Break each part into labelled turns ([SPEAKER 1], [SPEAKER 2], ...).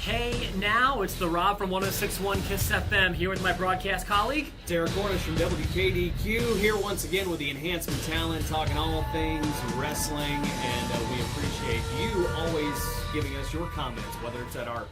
[SPEAKER 1] Hey, now it's the Rob from 106.1 KISS FM here with my broadcast colleague,
[SPEAKER 2] Eric Cornish from WKDQ, here once again with the Enhancement talent, talking all things wrestling, and we appreciate you always giving us your comments, whether it's at our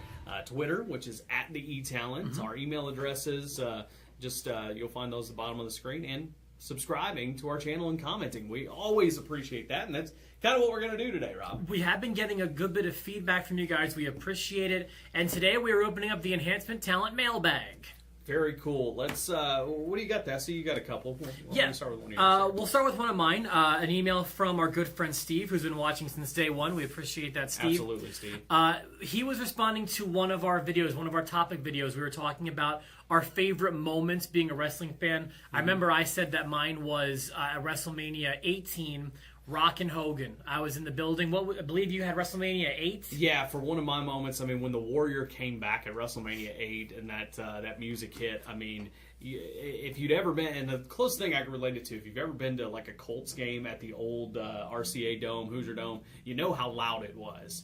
[SPEAKER 2] Twitter, which is at the eTalent, our email addresses, you'll find those at the bottom of the screen, and subscribing to our channel and commenting. We always appreciate that, and that's kind of what we're going to do today, Rob.
[SPEAKER 1] We have been getting a good bit of feedback from you guys. We appreciate it. And today we are opening up the Enhancement Talent mailbag.
[SPEAKER 2] Very cool. Let's, what do you got, Desi? You got a couple.
[SPEAKER 1] Yeah.
[SPEAKER 2] Start with one of yours.
[SPEAKER 1] We'll start with one of mine. An email from our good friend Steve, who's been watching since day one. We appreciate that, Steve.
[SPEAKER 2] Absolutely, Steve.
[SPEAKER 1] He was responding to one of our videos, one of our topic videos. We were talking about our favorite moments being a wrestling fan. I remember I said that mine was at WrestleMania 18, Rock and Hogan. I was in the building. I believe you had WrestleMania 8?
[SPEAKER 2] Yeah, for one of my moments, I mean, when the Warrior came back at WrestleMania 8 and that music hit, I mean, if you'd ever been, and the closest thing I can relate it to, if you've ever been to like a Colts game at the old RCA Dome, Hoosier Dome, you know how loud it was.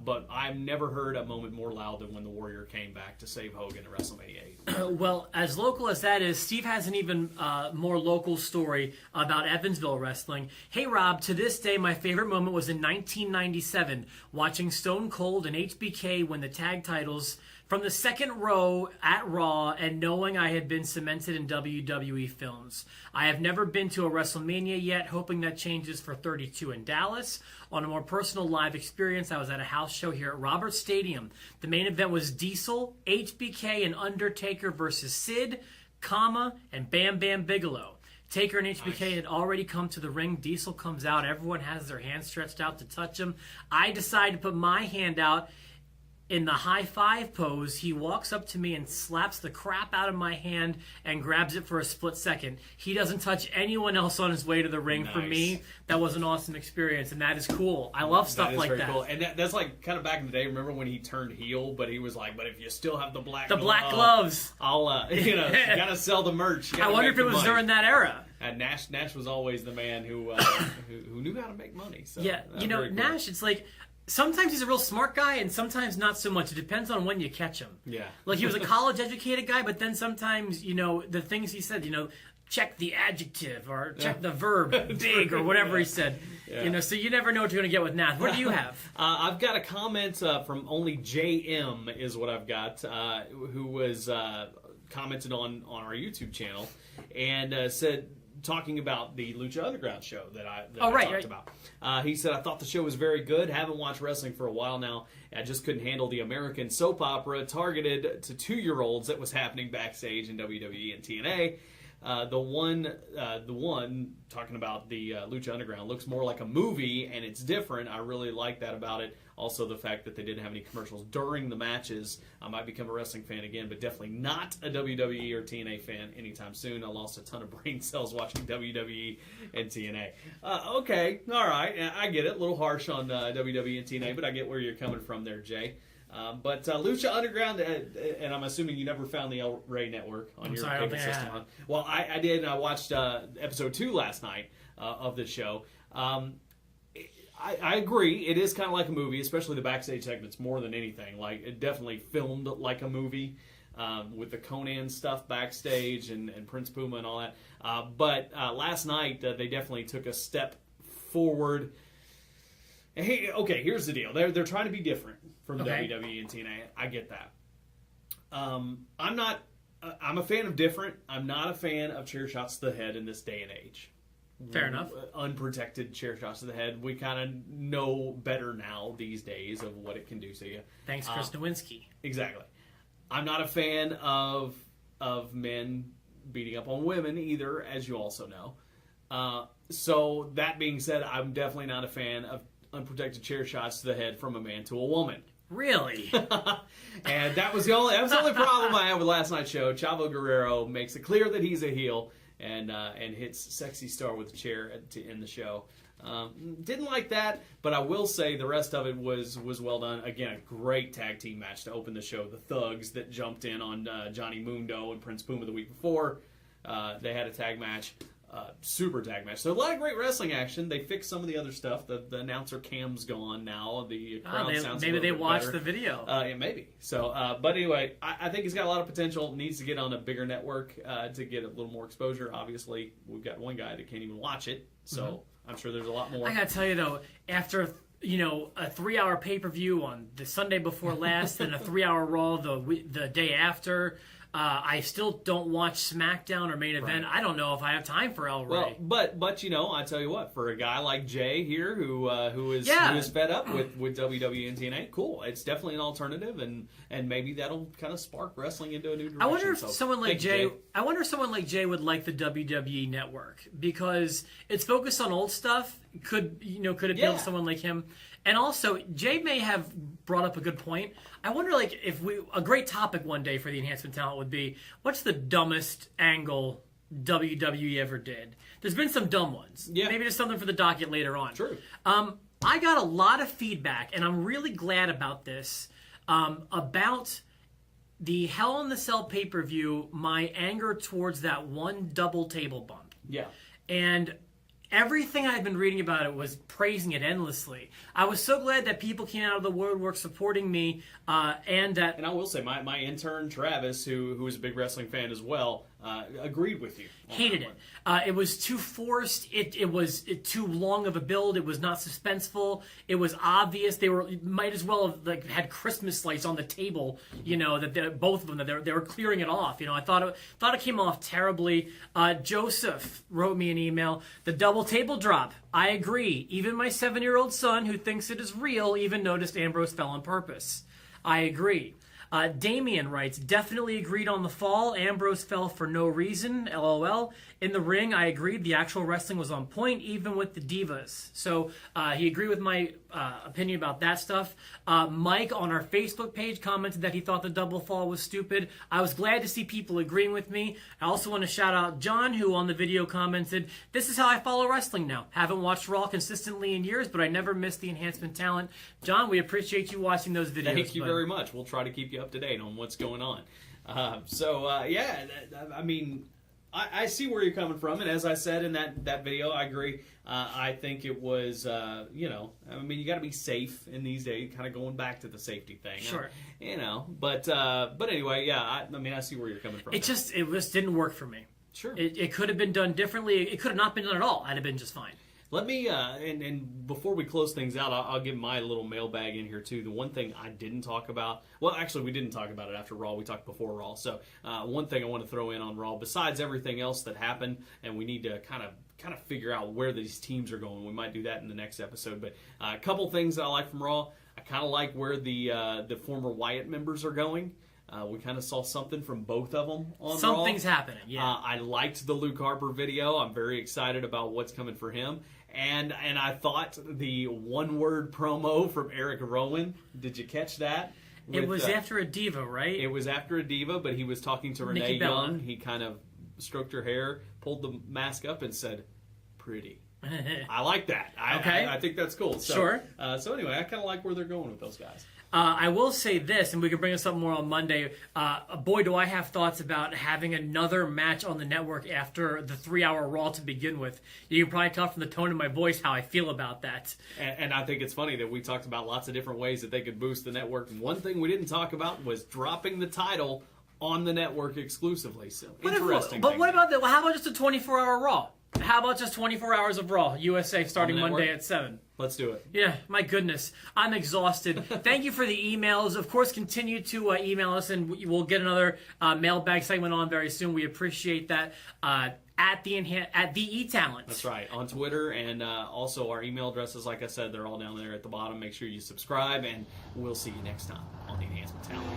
[SPEAKER 2] But I've never heard a moment more loud than when the Warrior came back to save Hogan at WrestleMania 8.
[SPEAKER 1] Well, as local as that is, Steve has an even more local story about Evansville wrestling. Hey, Rob, to this day, my favorite moment was in 1997, watching Stone Cold and HBK win the tag titles from the second row at Raw and knowing I had been cemented in WWE films. I have never been to a WrestleMania yet, hoping that changes for 32 in Dallas. On a more personal live experience, I was at a house show here at Roberts Stadium. The main event was Diesel, HBK, and Undertaker versus Sid, and Bam Bam Bigelow. Taker and HBK had already come to the ring. Diesel comes out. Everyone has their hands stretched out to touch him. I decide to put my hand out in the high five pose. He walks up to me and slaps the crap out of my hand and grabs it for a split second. He doesn't touch anyone else on his way to the ring.
[SPEAKER 2] Nice.
[SPEAKER 1] For me, that was an awesome experience, and that is cool. I love stuff like that.
[SPEAKER 2] Very cool. And that's like kind of back in the day. Remember when he turned heel, but he was like, "But if you still have the black
[SPEAKER 1] gloves,
[SPEAKER 2] I'll you gotta sell the merch."
[SPEAKER 1] I wonder if it was during that era.
[SPEAKER 2] And Nash was always the man who knew how to make money. So,
[SPEAKER 1] yeah, cool. Nash, it's like, sometimes he's a real smart guy, and sometimes not so much. It depends on when you catch him.
[SPEAKER 2] Yeah.
[SPEAKER 1] Like, he was a college-educated guy, but then sometimes, the things he said, check the adjective or check the verb, big, or whatever he said. Yeah. So you never know what you're going to get with Nash. What do you have?
[SPEAKER 2] I've got a comment from only JM is what I've got, who was commented on our YouTube channel and said, talking about the Lucha Underground show that I talked about. He said, I thought the show was very good. Haven't watched wrestling for a while now. I just couldn't handle the American soap opera targeted to 2-year-olds that was happening backstage in WWE and TNA. The one talking about the Lucha Underground looks more like a movie, and it's different. I really like that about it. Also, the fact that they didn't have any commercials during the matches. I might become a wrestling fan again, but definitely not a WWE or TNA fan anytime soon. I lost a ton of brain cells watching WWE and TNA. Okay, all right, I get it. A little harsh on WWE and TNA, but I get where you're coming from there, Jay. But Lucha Underground, and I'm assuming you never found the El Rey Network on your cable system. Huh? Well, I did, and I watched episode 2 last night of the show. I agree. It is kind of like a movie, especially the backstage segments more than anything. Like, it definitely filmed like a movie with the Conan stuff backstage and Prince Puma and all that. But last night, they definitely took a step forward. Hey, okay, here's the deal. They're trying to be different from WWE and TNA. I get that. I'm a fan of different. I'm not a fan of chair shots to the head in this day and age.
[SPEAKER 1] Fair enough.
[SPEAKER 2] Unprotected chair shots to the head. We kind of know better now these days of what it can do to you.
[SPEAKER 1] Thanks, Chris Nowinski.
[SPEAKER 2] Exactly. I'm not a fan of men beating up on women either, as you also know. So that being said, I'm definitely not a fan of unprotected chair shots to the head from a man to a woman.
[SPEAKER 1] Really?
[SPEAKER 2] And that was the only problem I had with last night's show. Chavo Guerrero makes it clear that he's a heel and hits Sexy Star with a chair to end the show. Didn't like that, but I will say the rest of it was well done. Again, a great tag team match to open the show. The Thugs that jumped in on Johnny Mundo and Prince Puma the week before. They had a tag match. super tag match. So a lot of great wrestling action. They fixed some of the other stuff. The announcer cam's gone now. The crowd sounds
[SPEAKER 1] maybe
[SPEAKER 2] a
[SPEAKER 1] they
[SPEAKER 2] little bit
[SPEAKER 1] watched
[SPEAKER 2] better.
[SPEAKER 1] the video.
[SPEAKER 2] Yeah, maybe. So, but anyway, I think he's got a lot of potential. Needs to get on a bigger network to get a little more exposure. Obviously, we've got one guy that can't even watch it. So I'm sure there's a lot more.
[SPEAKER 1] I gotta tell you though, after a 3-hour pay-per-view on the Sunday before last, and a 3-hour Raw the day after. I still don't watch SmackDown or Main Event.
[SPEAKER 2] Right.
[SPEAKER 1] I don't know if I have time for El Rey.
[SPEAKER 2] Well, but I tell you what, for a guy like Jay here who is fed up with WWE and TNA, cool. It's definitely an alternative, and maybe that'll kind of spark wrestling into a new direction.
[SPEAKER 1] I wonder if someone like Jay. I wonder if someone like Jay would like the WWE network because it's focused on old stuff. Could appeal to someone like him. And also, Jay may have brought up a good point. I wonder, if a great topic one day for the Enhancement Talent would be, what's the dumbest angle WWE ever did? There's been some dumb ones.
[SPEAKER 2] Yeah.
[SPEAKER 1] Maybe there's something for the docket later on.
[SPEAKER 2] True.
[SPEAKER 1] I got a lot of feedback, and I'm really glad about this, about the Hell in the Cell pay-per-view, my anger towards that one double table bump.
[SPEAKER 2] Yeah.
[SPEAKER 1] And everything I've been reading about it was praising it endlessly. I was so glad that people came out of the woodwork supporting me, and
[SPEAKER 2] I will say, my intern Travis, who is a big wrestling fan as well, agreed with you.
[SPEAKER 1] Hated it. It was too forced. It was too long of a build. It was not suspenseful. It was obvious. They might as well have had Christmas lights on the table. That both of them they were clearing it off. I thought it came off terribly. Joseph wrote me an email. The double table drop. I agree. Even my 7-year-old son, who thinks it is real, even noticed Ambrose fell on purpose. I agree. Damien writes, definitely agreed on the fall. Ambrose fell for no reason. LOL. In the ring, I agreed. The actual wrestling was on point, even with the divas. So he agreed with my opinion about that stuff. Mike on our Facebook page commented that he thought the double fall was stupid. I was glad to see people agreeing with me. I also want to shout out John, who on the video commented, this is how I follow wrestling now. Haven't watched Raw consistently in years, but I never missed the Enhancement Talent. John, we appreciate you watching those videos.
[SPEAKER 2] Thank you very much. We'll try to keep you up to date on what's going on. I see where you're coming from, and as I said in that video, I agree. I think it was, you got to be safe in these days, kind of going back to the safety thing.
[SPEAKER 1] Sure.
[SPEAKER 2] But anyway, yeah, I see where you're coming from.
[SPEAKER 1] It just didn't work for me.
[SPEAKER 2] Sure.
[SPEAKER 1] It could have been done differently. It could have not been done at all. I'd have been just fine.
[SPEAKER 2] Let me, and before we close things out, I'll give my little mailbag in here too. The one thing I didn't talk about, well, actually we didn't talk about it after Raw, we talked before Raw. So one thing I want to throw in on Raw, besides everything else that happened, and we need to kind of figure out where these teams are going. We might do that in the next episode. But a couple things that I like from Raw. I kind of like where the former Wyatt members are going. We kind of saw something from both of them on Raw.
[SPEAKER 1] Something's happening, yeah.
[SPEAKER 2] I liked the Luke Harper video. I'm very excited about what's coming for him. And I thought the one-word promo from Eric Rowan, did you catch that?
[SPEAKER 1] It was after a diva, right?
[SPEAKER 2] It was after a diva, but he was talking to Renee Young. He kind of stroked her hair, pulled the mask up, and said, pretty. I like that. I think that's cool. So,
[SPEAKER 1] sure.
[SPEAKER 2] So anyway, I kind of like where they're going with those guys.
[SPEAKER 1] I will say this, and we can bring us up more on Monday. Boy, do I have thoughts about having another match on the network after the 3-hour Raw to begin with. You can probably tell from the tone of my voice how I feel about that.
[SPEAKER 2] And I think it's funny that we talked about lots of different ways that they could boost the network. And one thing we didn't talk about was dropping the title on the network exclusively. So interesting.
[SPEAKER 1] But what about that? Well, how about just a 24-hour Raw? How about just 24 hours of Raw, USA, starting Monday at 7?
[SPEAKER 2] Let's do it.
[SPEAKER 1] Yeah, my goodness. I'm exhausted. Thank you for the emails. Of course, continue to email us, and we'll get another mailbag segment on very soon. We appreciate that at the eTalent.
[SPEAKER 2] That's right, on Twitter, and also our email addresses, like I said, they're all down there at the bottom. Make sure you subscribe, and we'll see you next time on the Enhancement Talent.